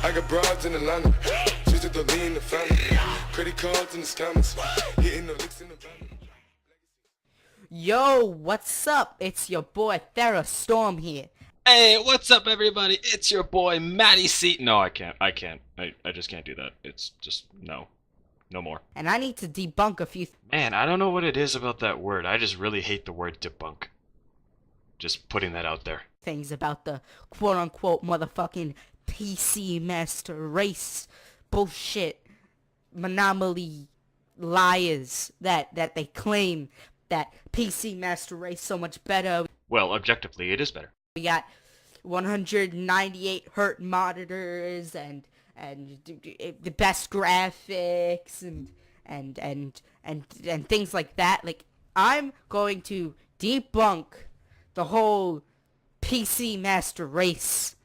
I got broads in Atlanta, she's at the lean the family, credit cards in the scammers, hitting the licks in the van. Yo, what's up? It's your boy Thera Storm here. Hey, what's up, everybody? It's your boy Matty C. No, I can't. I just can't do that. It's just no more. And I need to debunk a few Man, I don't know what it is about that word. I just really hate the word debunk. Just putting that out there. things about the quote-unquote motherfucking PC master race bullshit monopoly liars that they claim that PC master race so much better. Well, objectively, it is better. We got 198 hertz monitors and the best graphics and things like that. Like, I'm going to debunk the whole PC master race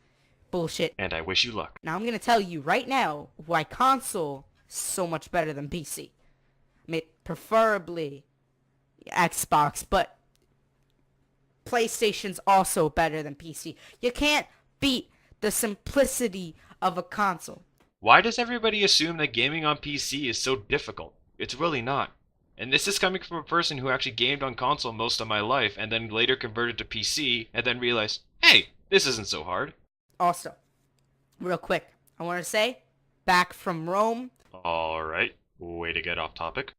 bullshit. And I wish you luck. Now I'm gonna tell you right now why console is so much better than PC. I mean, preferably Xbox, but PlayStation's also better than PC. You can't beat the simplicity of a console. Why does everybody assume that gaming on PC is so difficult? It's really not. And this is coming from a person who actually gamed on console most of my life and then later converted to PC and then realized, hey, this isn't so hard. Also, real quick, I want to say, back from Rome. Alright, way to get off topic.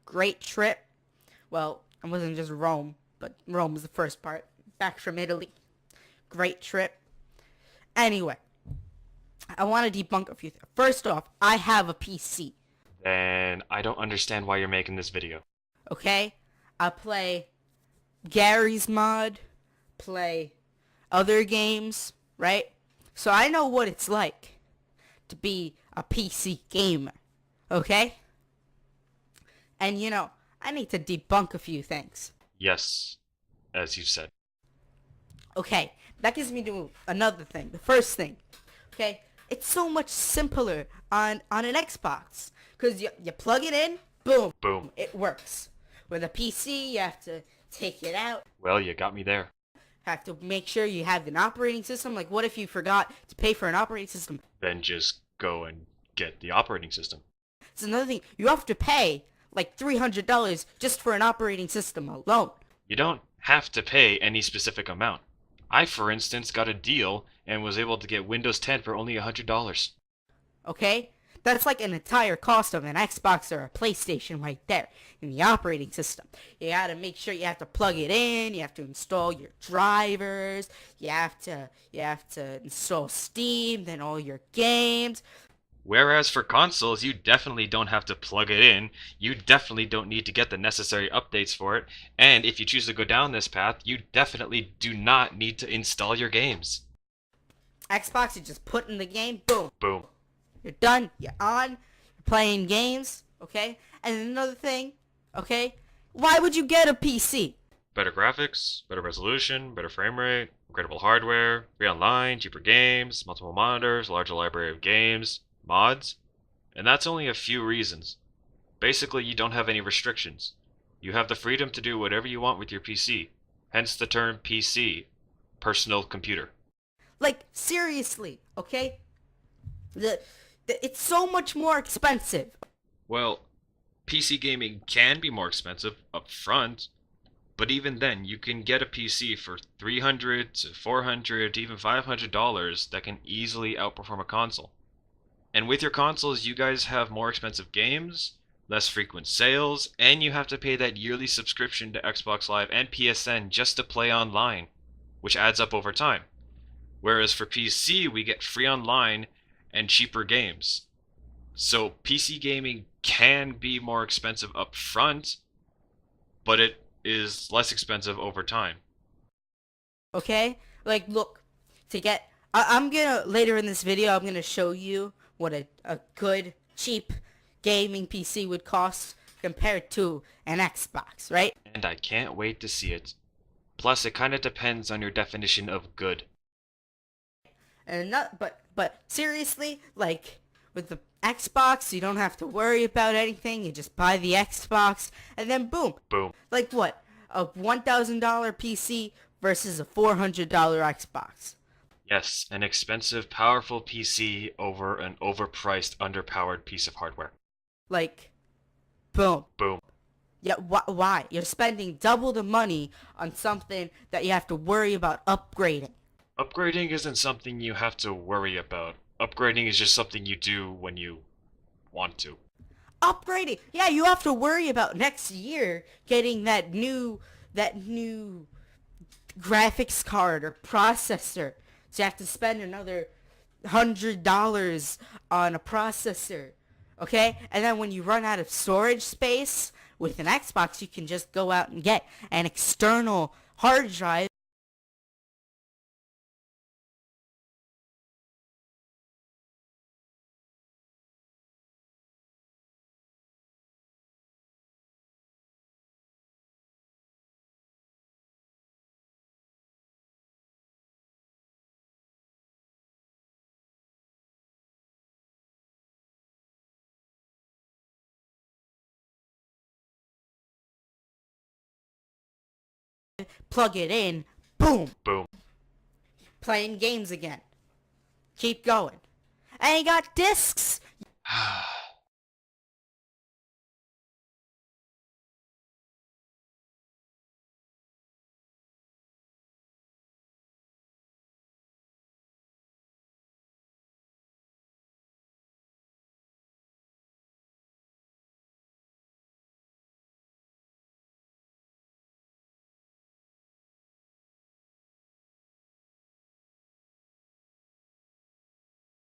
Great trip. Well, it wasn't just Rome, but Rome was the first part. Back from Italy. Great trip. Anyway, I want to debunk a few things. First off, I have a PC. Then I don't understand why you're making this video. Okay? I play Gary's mod, play other games, right? So I know what it's like to be a PC gamer, okay? And you know, I need to debunk a few things. Yes, as you said. Okay, that gives me to another thing. The first thing, okay? It's so much simpler on an Xbox. Because you plug it in, boom, Boom. it works. With a PC, you have to take it out. Well, you got me there. Have to make sure you have an operating system. Like, what if you forgot to pay for an operating system? Then just go and get the operating system. It's another thing. You have to pay like $300 just for an operating system alone. You don't have to pay any specific amount. I, for instance, got a deal and was able to get Windows 10 for only $100. Okay? That's like an entire cost of an Xbox or a PlayStation right there in the operating system. You gotta make sure you have to plug it in, you have to install your drivers, you have to install Steam, then all your games. Whereas for consoles, you definitely don't have to plug it in, you definitely don't need to get the necessary updates for it, and if you choose to go down this path, you definitely do not need to install your games. Xbox, you just put in the game, boom. Boom. You're done, you're on, you're playing games, okay? And another thing, okay? Why would you get a PC? Better graphics, better resolution, better frame rate, upgradable hardware, free online, cheaper games, multiple monitors, larger library of games, mods, and that's only a few reasons. Basically, you don't have any restrictions. You have the freedom to do whatever you want with your PC, hence the term PC, personal computer. Like, seriously, okay? It's so much more expensive. Well, PC gaming can be more expensive up front, but even then, you can get a PC for $300 to $400 to even $500 that can easily outperform a console. And with your consoles, you guys have more expensive games, less frequent sales, and you have to pay that yearly subscription to Xbox Live and PSN just to play online, which adds up over time. Whereas for PC, we get free online and cheaper games. So PC gaming can be more expensive up front, but it is less expensive over time. Okay? Like, look, I'm gonna, later in this video, I'm gonna show you what a good, cheap gaming PC would cost compared to an Xbox, right? And I can't wait to see it. Plus, it kinda depends on your definition of good. And not, but seriously, like, with the Xbox, you don't have to worry about anything. You just buy the Xbox, and then boom. Boom. Like what? A $1,000 PC versus a $400 Xbox. Yes, an expensive, powerful PC over an overpriced, underpowered piece of hardware. Like, boom. Boom. Yeah, why? You're spending double the money on something that you have to worry about upgrading. Upgrading isn't something you have to worry about. Upgrading is just something you do when you want to. Upgrading. Yeah, you have to worry about next year getting that new graphics card or processor. So you have to spend another $100 on a processor. Okay? And then when you run out of storage space with an Xbox, you can just go out and get an external hard drive. Plug it in, boom, Boom. playing games again. Keep going. And you got discs.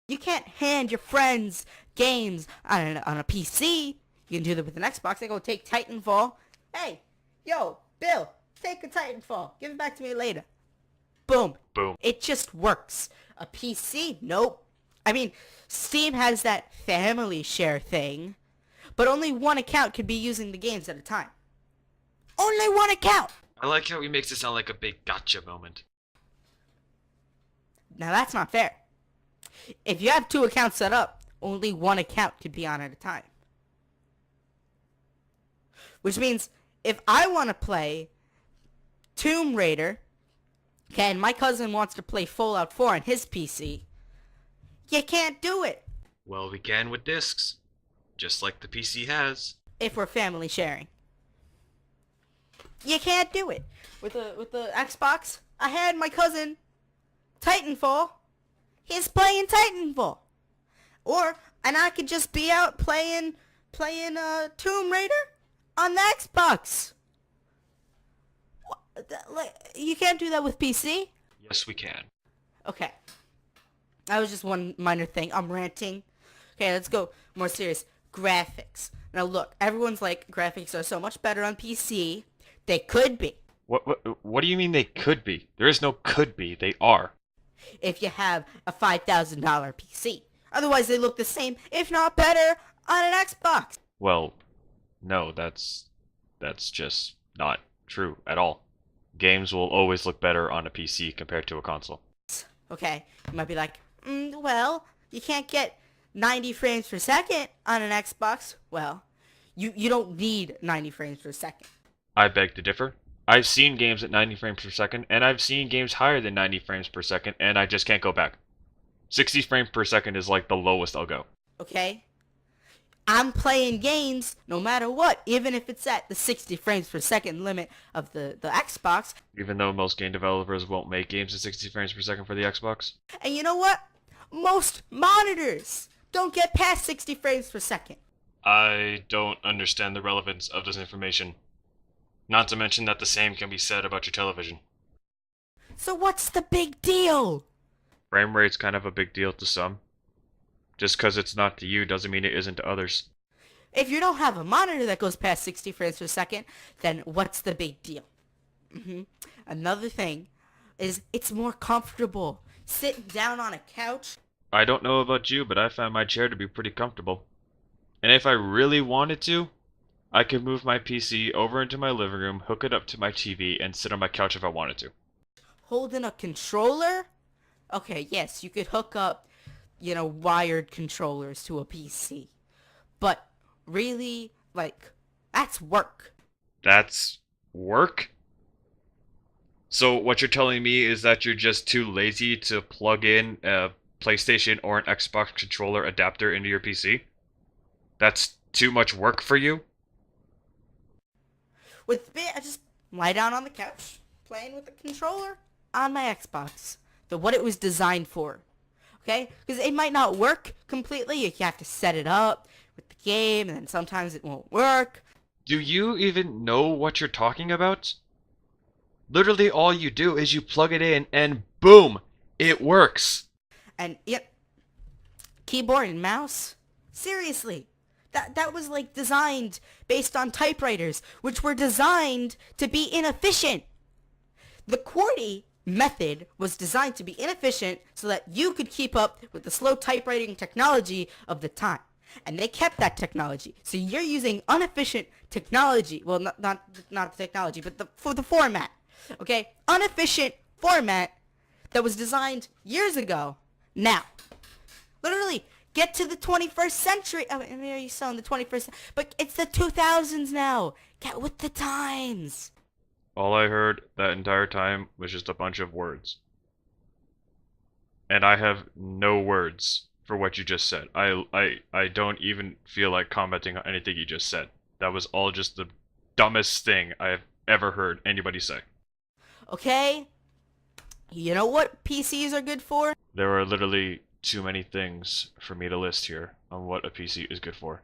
You can't hand your friends games on a PC. You can do that with an Xbox. They go take Titanfall. Hey, yo, Bill, take a Titanfall. Give it back to me later. Boom. Boom. It just works. A PC? Nope. I mean, Steam has that family share thing, but only one account can be using the games at a time. Only one account! I like how he makes it sound like a big gotcha moment. Now that's not fair. If you have two accounts set up, only one account could be on at a time. Which means if I want to play Tomb Raider, okay, and my cousin wants to play Fallout 4 on his PC, you can't do it Well, we can with discs, just like the PC has. if we're family sharing. You can't do it. With the Xbox, I had my cousin Titanfall. He's playing Titanfall. And I could just be out playing Tomb Raider on the Xbox. You can't do that with PC? Yes, we can. Okay. That was just one minor thing. I'm ranting. Okay, let's go more serious. Graphics. Now look, everyone's like, graphics are so much better on PC. They could be. What do you mean they could be? There is no could be, they are. If you have a $5,000 PC. Otherwise, they look the same, if not better, on an Xbox. Well, no, that's just not true at all. Games will always look better on a PC compared to a console. Okay, you might be like, well, you can't get 90 frames per second on an Xbox. Well, you don't need 90 frames per second. I beg to differ. I've seen games at 90 frames per second, and I've seen games higher than 90 frames per second, and I just can't go back. 60 frames per second is like the lowest I'll go. Okay? I'm playing games no matter what, even if it's at the 60 frames per second limit of the Xbox. Even though most game developers won't make games at 60 frames per second for the Xbox. And you know what? Most monitors don't get past 60 frames per second. I don't understand the relevance of this information. Not to mention that the same can be said about your television. So what's the big deal? Frame rate's kind of a big deal to some. Just because it's not to you doesn't mean it isn't to others. If you don't have a monitor that goes past 60 frames per second, then what's the big deal? Another thing is it's more comfortable. Sitting down on a couch. I don't know about you, but I found my chair to be pretty comfortable. And if I really wanted to, I could move my PC over into my living room, hook it up to my TV, and sit on my couch if I wanted to. Holding a controller? Okay, yes, you could hook up, wired controllers to a PC. But really, that's work. That's work? So what you're telling me is that you're just too lazy to plug in a PlayStation or an Xbox controller adapter into your PC? That's too much work for you? With me, I just lie down on the couch, playing with the controller on my Xbox. What it was designed for. Okay? Because it might not work completely. You have to set it up with the game, and then sometimes it won't work. Do you even know what you're talking about? Literally all you do is you plug it in and boom, it works. And yep, keyboard and mouse. Seriously, that was like designed based on typewriters, which were designed to be inefficient. The QWERTY method was designed to be inefficient so that you could keep up with the slow typewriting technology of the time. And they kept that technology. So you're using inefficient technology. Well, not the technology, but for the format. Okay? Inefficient format that was designed years ago. Now, literally, get to the 21st century. I mean, are you still in the 21st? But it's the 2000s now. Get with the times. All I heard that entire time was just a bunch of words. And I have no words for what you just said. I don't even feel like commenting on anything you just said. That was all just the dumbest thing I have ever heard anybody say. Okay? You know what PCs are good for? There are literally too many things for me to list here on what a PC is good for.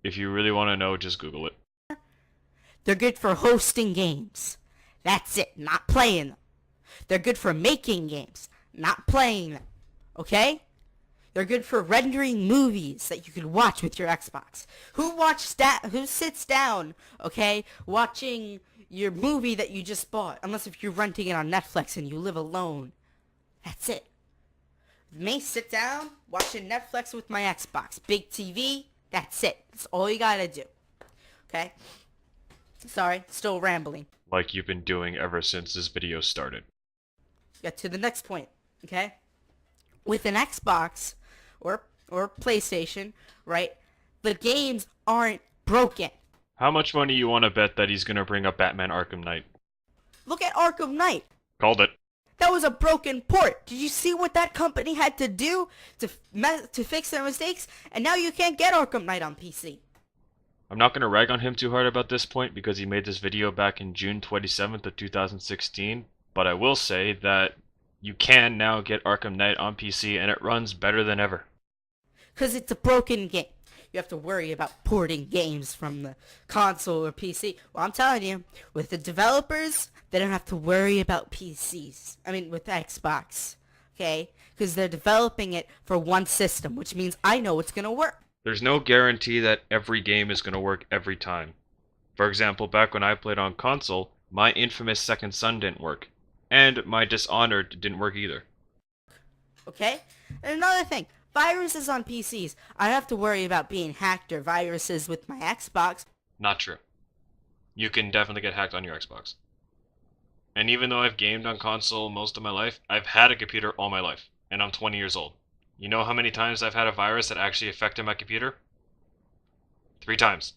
If you really want to know, just Google it. They're good for hosting games. That's it, not playing them. They're good for making games, not playing them. Okay? They're good for rendering movies that you can watch with your Xbox. Who sits down, okay, watching your movie that you just bought? Unless if you're renting it on Netflix and you live alone. That's it. Me, sit down, watching Netflix with my Xbox. Big TV, that's it. That's all you gotta do. Okay? Sorry, still rambling. Like you've been doing ever since this video started. Get to the next point, okay? With an Xbox or PlayStation, right? The games aren't broken. How much money you want to bet that he's gonna bring up Batman Arkham Knight? Look at Arkham Knight. Called it. That was a broken port. Did you see what that company had to do to fix their mistakes? And now you can't get Arkham Knight on PC. I'm not going to rag on him too hard about this point because he made this video back in June 27th of 2016, but I will say that you can now get Arkham Knight on PC and it runs better than ever. Because it's a broken game. You have to worry about porting games from the console or PC. Well, I'm telling you, with the developers, they don't have to worry about PCs. I mean, with Xbox, okay? Because they're developing it for one system, which means I know it's going to work. There's no guarantee that every game is going to work every time. For example, back when I played on console, my infamous Second Son didn't work. And my Dishonored didn't work either. Okay? And another thing, viruses on PCs. I don't have to worry about being hacked or viruses with my Xbox. Not true. You can definitely get hacked on your Xbox. And even though I've gamed on console most of my life, I've had a computer all my life. And I'm 20 years old. You know how many times I've had a virus that actually affected my computer? 3 times.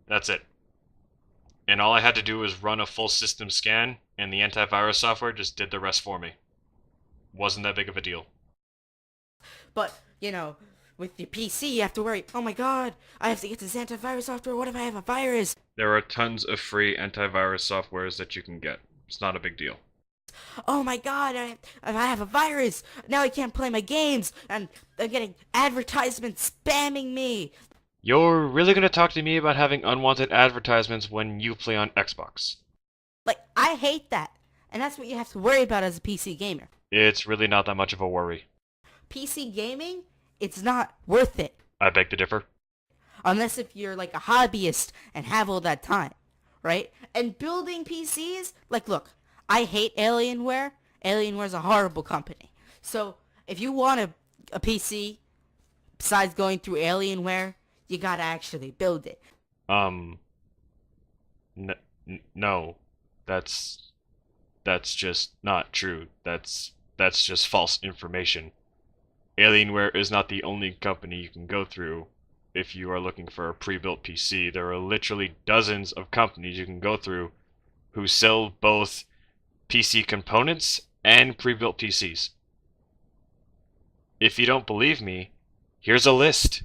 That's it. And all I had to do was run a full system scan, and the antivirus software just did the rest for me. Wasn't that big of a deal. But, you know, with your PC, you have to worry, oh my god, I have to get this antivirus software, what if I have a virus? There are tons of free antivirus softwares that you can get. It's not a big deal. Oh my god, I have a virus, now I can't play my games, and I'm getting advertisements spamming me. You're really gonna talk to me about having unwanted advertisements when you play on Xbox? Like, I hate that. And that's what you have to worry about as a PC gamer. It's really not that much of a worry. PC gaming, it's not worth it. I beg to differ. Unless if you're like a hobbyist and have all that time, right? And building PCs, like look, I hate Alienware. Alienware's a horrible company. So if you want a PC, besides going through Alienware, you gotta actually build it. No, that's just not true. That's just false information. Alienware is not the only company you can go through if you are looking for a pre-built PC. There are literally dozens of companies you can go through who sell both PC components, and pre-built PCs. If you don't believe me, here's a list.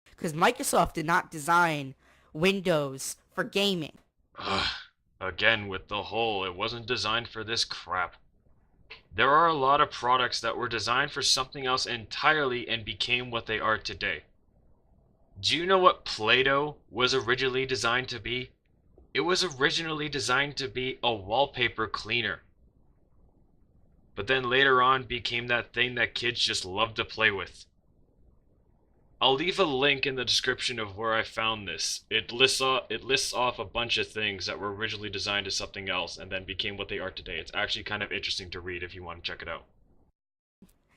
Because Microsoft did not design Windows for gaming. Ugh. Again with the whole, it wasn't designed for this crap. There are a lot of products that were designed for something else entirely and became what they are today. Do you know what Play-Doh was originally designed to be? It was originally designed to be a wallpaper cleaner. But then later on became that thing that kids just love to play with. I'll leave a link in the description of where I found this. It lists off a bunch of things that were originally designed as something else and then became what they are today. It's actually kind of interesting to read if you want to check it out.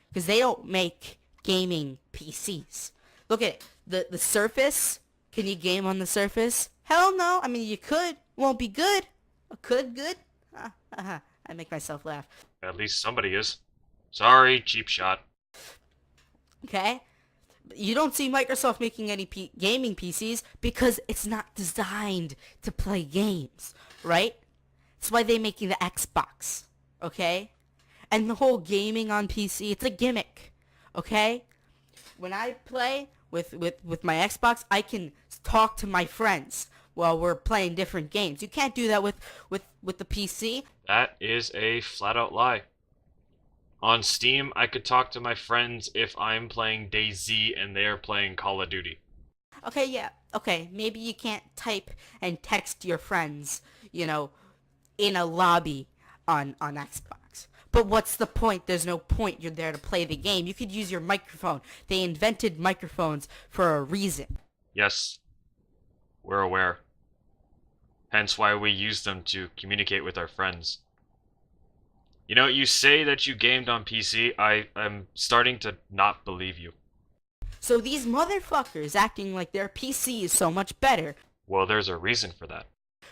Because they don't make gaming PCs. Look at it. The Surface. Can you game on the Surface? Hell no. I mean, you could. Won't be good. Could good? I make myself laugh. At least somebody is. Sorry, cheap shot. Okay? You don't see Microsoft making any gaming PCs because it's not designed to play games, right? That's why they're making the Xbox, okay? And the whole gaming on PC, it's a gimmick, okay? When I play with my Xbox, I can talk to my friends while we're playing different games. You can't do that with the PC. That is a flat-out lie. On Steam, I could talk to my friends if I'm playing DayZ and they're playing Call of Duty. Okay, yeah. Okay, maybe you can't type and text your friends, in a lobby on Xbox. But what's the point? There's no point. You're there to play the game. You could use your microphone. They invented microphones for a reason. Yes, we're aware. Hence why we use them to communicate with our friends. You know, you say that you gamed on PC, I'm starting to not believe you. So these motherfuckers acting like their PC is so much better. Well, there's a reason for that.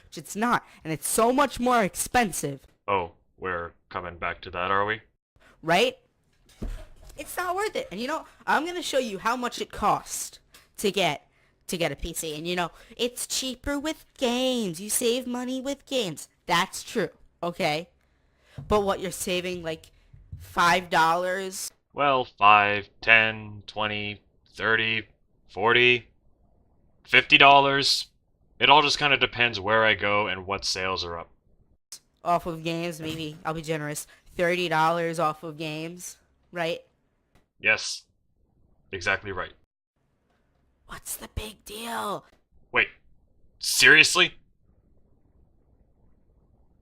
Which it's not, and it's so much more expensive. Oh, we're coming back to that, are we? Right? It's not worth it. And I'm gonna show you how much it costs to get a PC. And it's cheaper with games. You save money with games. That's true. Okay? But what, you're saving like $5? Well, 5, 10, 20, 30, 40, $50. It all just kind of depends where I go and what sales are up. Off of games, maybe, I'll be generous, $30 off of games, right? Yes, exactly right. What's the big deal? Wait, seriously?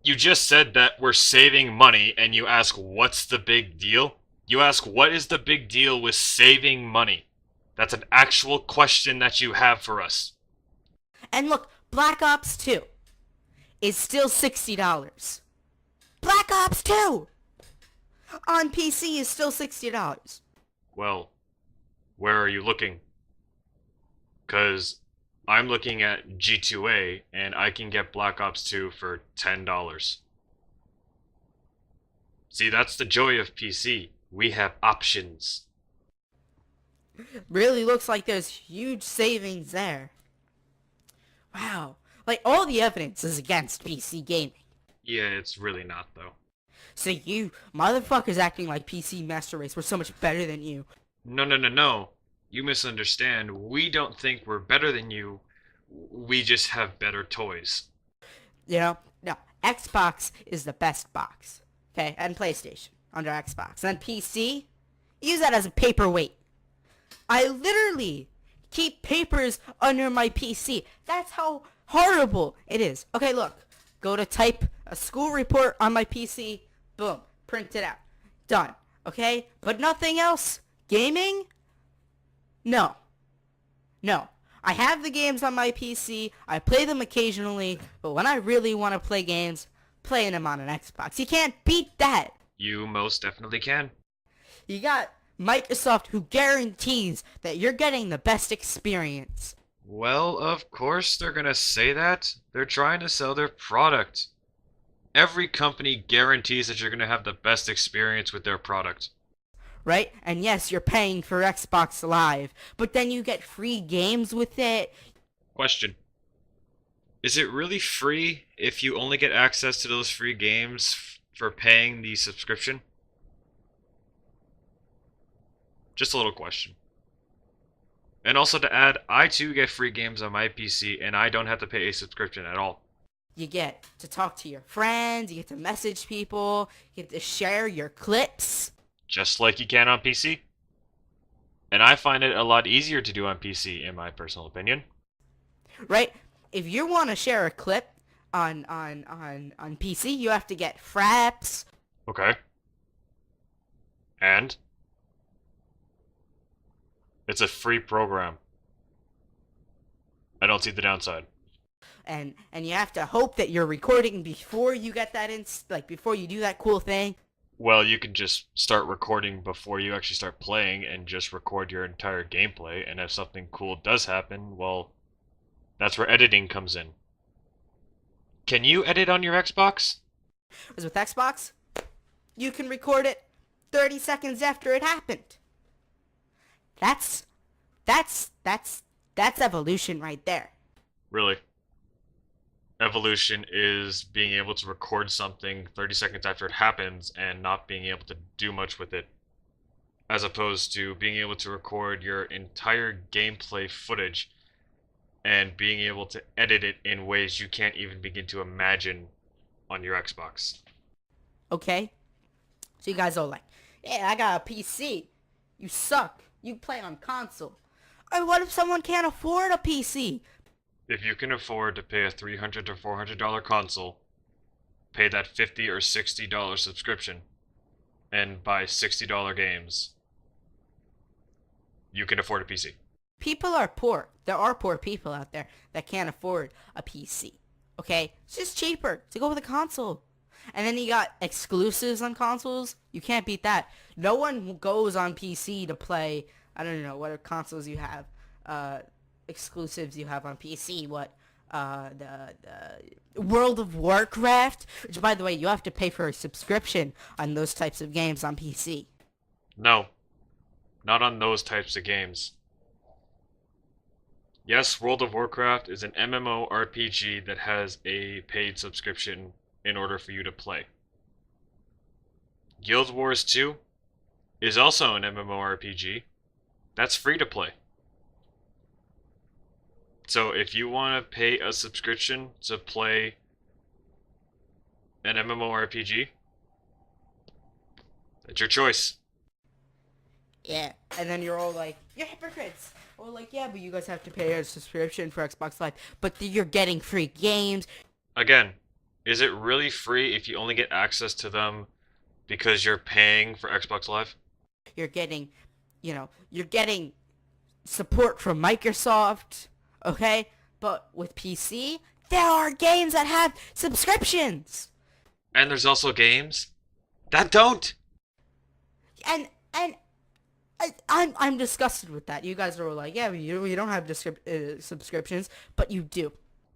You just said that we're saving money, and you ask what's the big deal? You ask what is the big deal with saving money? That's an actual question that you have for us. And look, Black Ops 2 is still $60. Black Ops 2 on PC is still $60. Well, where are you looking? 'Cause I'm looking at G2A, and I can get Black Ops 2 for $10. See, that's the joy of PC. We have options. Really looks like there's huge savings there. Wow. Like, all the evidence is against PC gaming. Yeah, it's really not, though. So you motherfuckers acting like PC Master Race were so much better than you. No. You misunderstand. We don't think we're better than you. We just have better toys. No, Xbox is the best box. Okay, and PlayStation under Xbox. And PC, use that as a paperweight. I literally keep papers under my PC. That's how horrible it is. Okay, look. Go to type a school report on my PC. Boom. Print it out. Done. Okay? But nothing else. Gaming? No. I have the games on my PC. I play them occasionally. But when I really want to play games, playing them on an Xbox. You can't beat that. You most definitely can. You got Microsoft, who guarantees that you're getting the best experience. Well, of course they're gonna say that. They're trying to sell their product. Every company guarantees that you're gonna have the best experience with their product. Right? And yes, you're paying for Xbox Live, but then you get free games with it. Question. Is it really free if you only get access to those free games for paying the subscription? Just a little question. And also to add, I too get free games on my PC and I don't have to pay a subscription at all. You get to talk to your friends, you get to message people, you get to share your clips. Just like you can on PC. And I find it a lot easier to do on PC, in my personal opinion. Right? If you want to share a clip on PC, you have to get Fraps. Okay. And? It's a free program. I don't see the downside. And you have to hope that you're recording before you get that before you do that cool thing. Well, you can just start recording before you actually start playing and just record your entire gameplay, and if something cool does happen, well, that's where editing comes in. Can you edit on your Xbox? Because with Xbox, you can record it 30 seconds after it happened. That's evolution right there. Really? Evolution is being able to record something 30 seconds after it happens and not being able to do much with it, as opposed to being able to record your entire gameplay footage and being able to edit it in ways you can't even begin to imagine on your Xbox. Okay? So you guys are like, yeah, I got a PC. You suck. You play on console. Or what if someone can't afford a PC? If you can afford to pay a $300 to $400 console, pay that $50 or $60 subscription, and buy $60 games, you can afford a PC. People are poor. There are poor people out there that can't afford a PC. Okay? It's just cheaper to go with a console. And then you got exclusives on consoles. You can't beat that. No one goes on PC to play, I don't know, what consoles you have. Exclusives you have on PC. What? The World of Warcraft? Which, by the way, you have to pay for a subscription on those types of games on PC. No. Not on those types of games. Yes, World of Warcraft is an MMORPG that has a paid subscription in order for you to play. Guild Wars 2 is also an MMORPG. That's free to play. So if you want to pay a subscription to play an MMORPG, that's your choice. Yeah, and then you're all like, you're hypocrites. Or like, yeah, but you guys have to pay a subscription for Xbox Live. But you're getting free games. Again, is it really free if you only get access to them because you're paying for Xbox Live? You're getting, you're getting support from Microsoft, okay? But with PC, there are games that have subscriptions. And there's also games that don't. And I'm disgusted with that. You guys are like, yeah, you don't have subscriptions, but you do.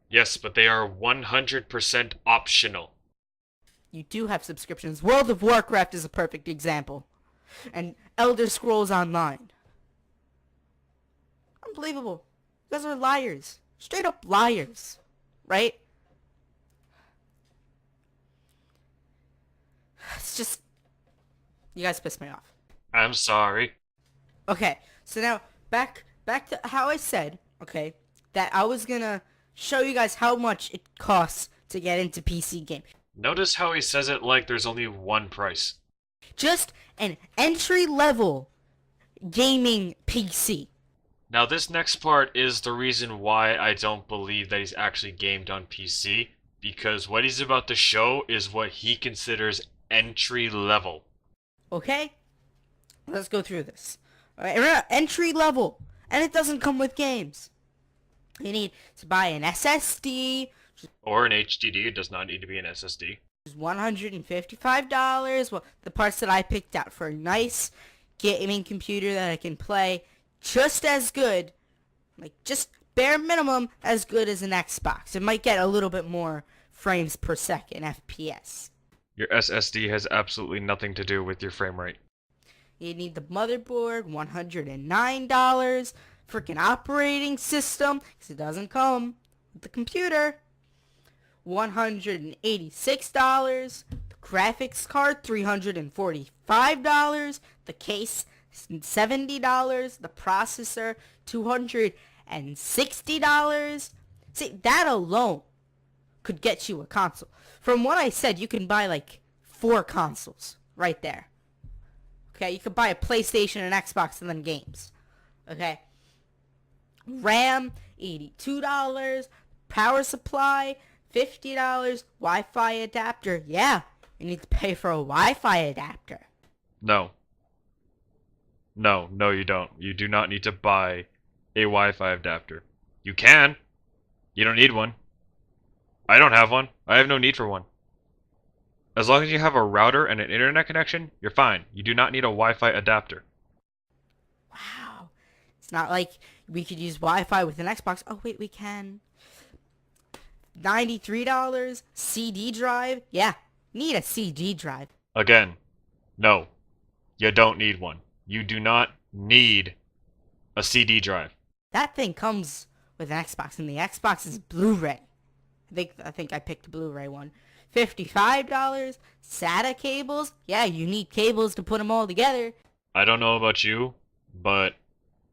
Yes, but they are 100% optional. You do have subscriptions. World of Warcraft is a perfect example. And Elder Scrolls Online. Unbelievable. You guys are liars. Straight up liars. Right? It's just... You guys piss me off. I'm sorry. Okay, so now back to how I said, okay, that I was gonna show you guys how much it costs to get into PC game. Notice how he says it like there's only one price. Just an entry-level gaming PC. Now this next part is the reason why I don't believe that he's actually gamed on PC, because what he's about to show is what he considers entry level. Okay? Let's go through this. Alright, remember, entry level. And it doesn't come with games. You need to buy an SSD. Or an HDD, it does not need to be an SSD. $155. Well, the parts that I picked out for a nice gaming computer that I can play just as good, like just bare minimum as good as an Xbox. It might get a little bit more frames per second, FPS. Your SSD has absolutely nothing to do with your frame rate. You need the motherboard, $109. Freaking operating system, because it doesn't come with the computer. $186. The graphics card, $345. The case, $70. The processor, $260. See, that alone could get you a console. From what I said, you can buy like 4 consoles right there. Okay, you could buy a PlayStation and Xbox and then games. Okay. RAM, $82. Power supply, $50. Wi-Fi adapter. Yeah, you need to pay for a Wi-Fi adapter. No. No, you don't. You do not need to buy a Wi-Fi adapter. You can. You don't need one. I don't have one. I have no need for one. As long as you have a router and an internet connection, you're fine. You do not need a Wi-Fi adapter. Wow. It's not like we could use Wi-Fi with an Xbox. Oh, wait, we can. $93. CD drive. Yeah, need a CD drive. Again, no. You don't need one. You do not need a CD drive. That thing comes with an Xbox, and the Xbox is Blu-ray. I think I picked the Blu-ray one. $55. SATA cables. Yeah, you need cables to put them all together. I don't know about you, but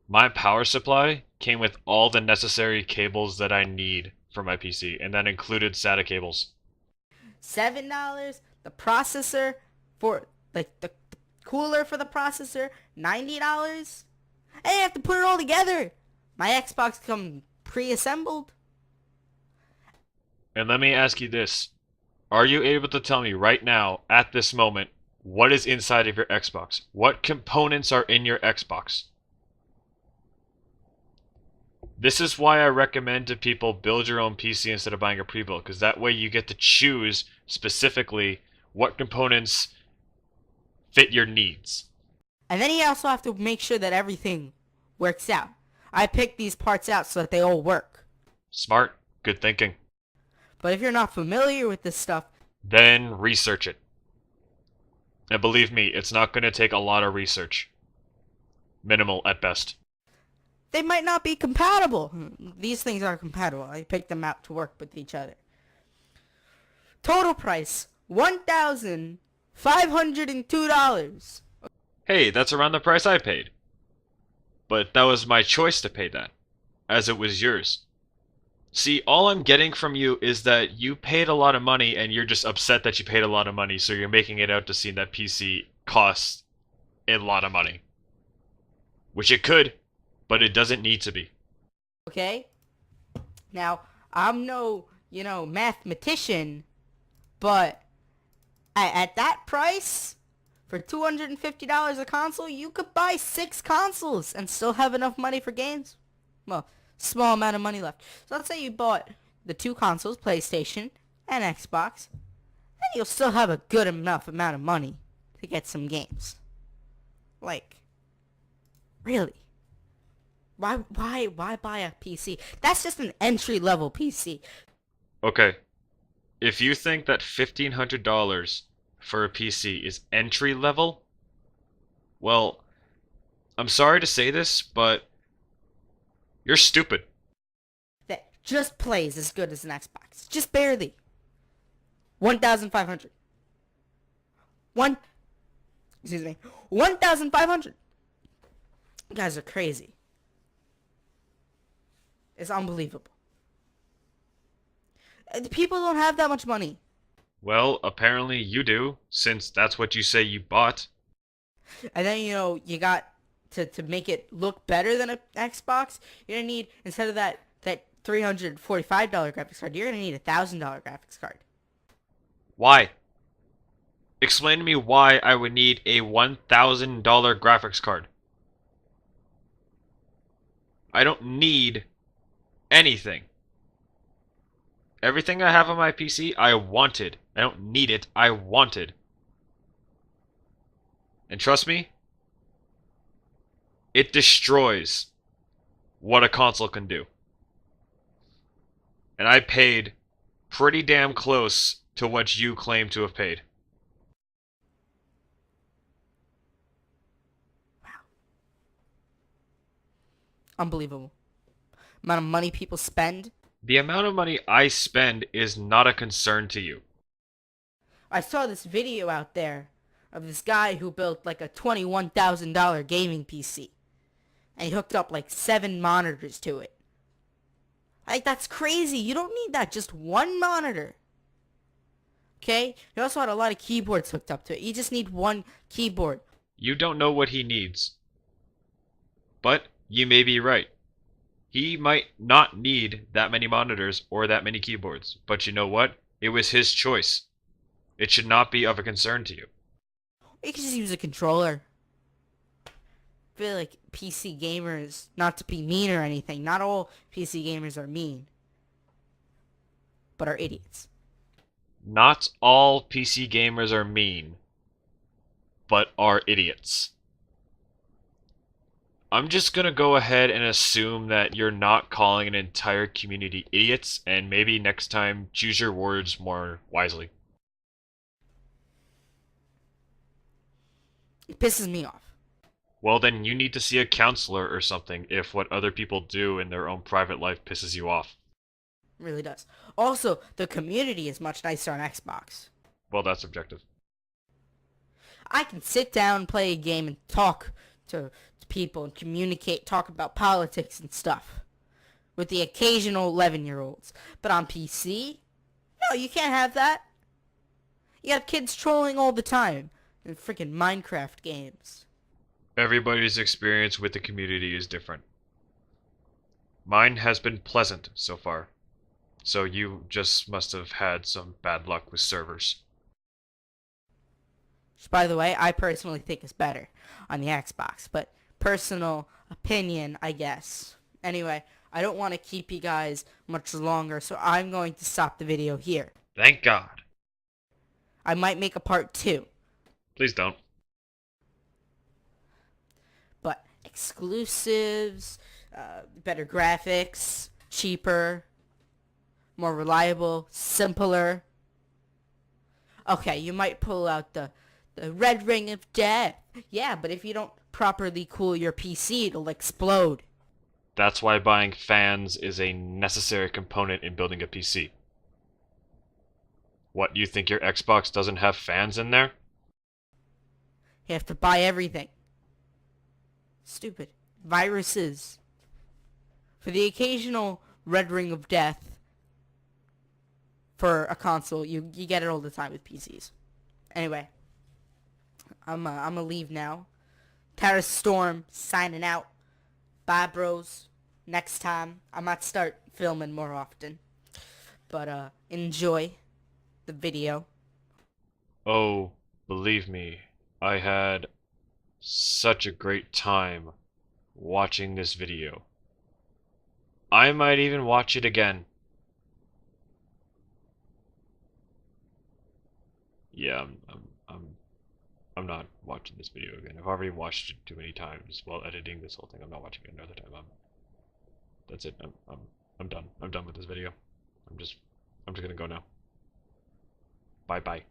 my power supply came with all the necessary cables that I need for my PC, and that included SATA cables. $7. The processor for like the cooler for the processor, $90. And you have to put it all together. My Xbox comes pre-assembled. And let me ask you this. Are you able to tell me right now, at this moment, what is inside of your Xbox? What components are in your Xbox? This is why I recommend to people build your own PC instead of buying a pre-built, because that way you get to choose specifically what components fit your needs. And then you also have to make sure that everything works out. I picked these parts out so that they all work. Smart. Good thinking. But if you're not familiar with this stuff, then research it. And believe me, it's not going to take a lot of research. Minimal at best. they might not be compatible. These things are compatible. I picked them out to work with each other. Total price, $1,502. Hey, that's around the price I paid. But that was my choice to pay that, as it was yours. See, all I'm getting from you is that you paid a lot of money and you're just upset that you paid a lot of money, so you're making it out to seem that PC costs a lot of money. Which it could, but it doesn't need to be. Okay? Now, I'm no, mathematician, but at that price, for $250 a console, you could buy 6 consoles and still have enough money for games. Well, small amount of money left. So let's say you bought the 2 consoles, PlayStation and Xbox, then you'll still have a good enough amount of money to get some games. Like, really? Why buy a PC? That's just an entry-level PC. Okay. If you think that $1,500 for a PC is entry level, well, I'm sorry to say this, but you're stupid. That just plays as good as an Xbox. Just barely. 1,500. 1,500. You guys are crazy. It's unbelievable. People don't have that much money. Well, apparently you do, since that's what you say you bought. And then, you got to make it look better than an Xbox, you're going to need, instead of that $345 graphics card, you're going to need a $1,000 graphics card. Why? Explain to me why I would need a $1,000 graphics card. I don't need anything. Everything I have on my PC, I wanted. I don't need it, I wanted. And trust me, it destroys what a console can do. And I paid pretty damn close to what you claim to have paid. Unbelievable. Amount of money people spend The amount of money I spend is not a concern to you. I saw this video out there of this guy who built like a $21,000 gaming PC. And he hooked up like 7 monitors to it. Like, that's crazy. You don't need that. Just one monitor. Okay? He also had a lot of keyboards hooked up to it. You just need one keyboard. You don't know what he needs. But you may be right. He might not need that many monitors or that many keyboards. But you know what? It was his choice. It should not be of a concern to you. You can just use a controller. I feel like PC gamers, not to be mean or anything, not all PC gamers are mean, but are idiots. Not all PC gamers are mean, but are idiots. I'm just gonna go ahead and assume that you're not calling an entire community idiots, and maybe next time choose your words more wisely. It pisses me off. Well, then you need to see a counselor or something if what other people do in their own private life pisses you off. It really does. Also, the community is much nicer on Xbox. Well, that's subjective. I can sit down, play a game, and talk to people and communicate, talk about politics and stuff with the occasional 11-year-olds. But on PC, no, you can't have that. You have kids trolling all the time in freaking Minecraft games. Everybody's experience with the community is different. Mine has been pleasant so far. So you just must have had some bad luck with servers. Which, by the way, I personally think is better on the Xbox. But personal opinion, I guess. Anyway, I don't want to keep you guys much longer, so I'm going to stop the video here. Thank God. I might make a part 2. Please don't. But exclusives, better graphics, cheaper, more reliable, simpler. Okay, you might pull out the red ring of death. Yeah, but if you don't properly cool your PC, it'll explode. That's why buying fans is a necessary component in building a PC. What, you think your Xbox doesn't have fans in there? You have to buy everything. Stupid. Viruses. For the occasional red ring of death for a console, you get it all the time with PCs. Anyway, I'm gonna leave now. Thera Storm signing out. Bye, bros. Next time, I might start filming more often. But enjoy the video. Oh, believe me, I had such a great time watching this video. I might even watch it again. Yeah, I'm not watching this video again. I've already watched it too many times while editing this whole thing. I'm not watching it another time. That's it. I'm done. I'm done with this video. I'm just gonna go now. Bye bye.